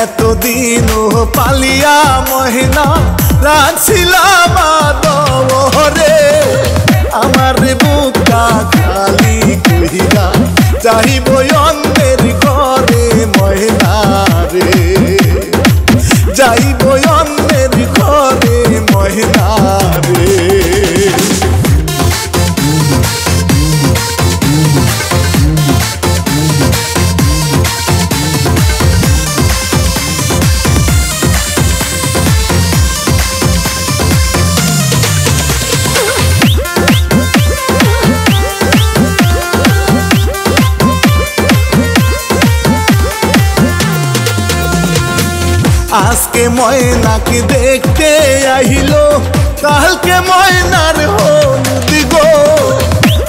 এতদিন পালিয়া মহিনা রাখছিলাম আদরে আমার বুকটা খালি কইরা যাইব অন্যের ঘরে মহিনা রে যাইব অন্যের ঘরে মহিনা রে। আজকে ময়নাকে দেখতে আহিলো কালকে ময়নার হলুদ গো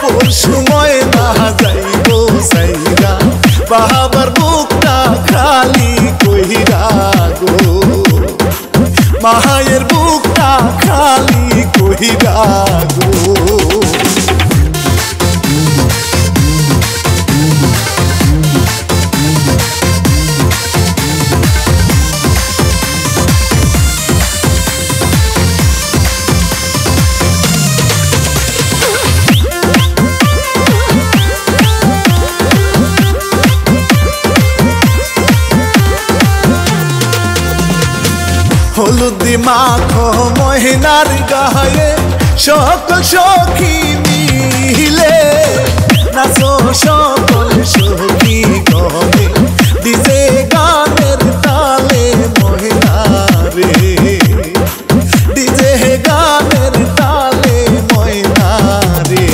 পরশু ময়না যাইব সাইরা বাবার বুকটা খালি কইরা গো মায়ের বুকটা খালি কইরা গো। হলুদি মাখো মহিনার গায়ে সকল সখী মিলে নাচো সকল সখী গনে ডিজে গানের তালে মহিনা রে ডিজে গানের তালে মহিনা রে।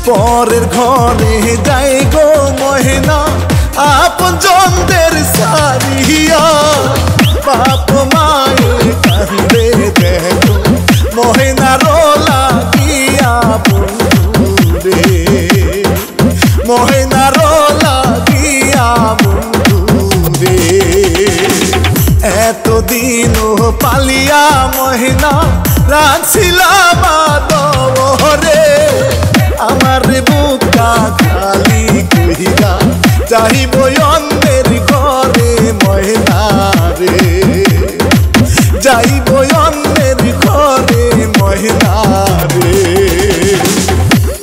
পরের ঘরে যাই গো মহিনা আপন জনদের সারিয়া বাপ মায়ের কান্দে দেখো মহিনার লাগিয়া বন্ধু রে মহিনার লাগিয়া বন্ধু রে। এতদিন পালিয়া মহিনা রাখছিলাম আদরে আমার বুকটা খালি কইরা যাইব অন্যের ঘরে মহিনা রে যাইব অন্যের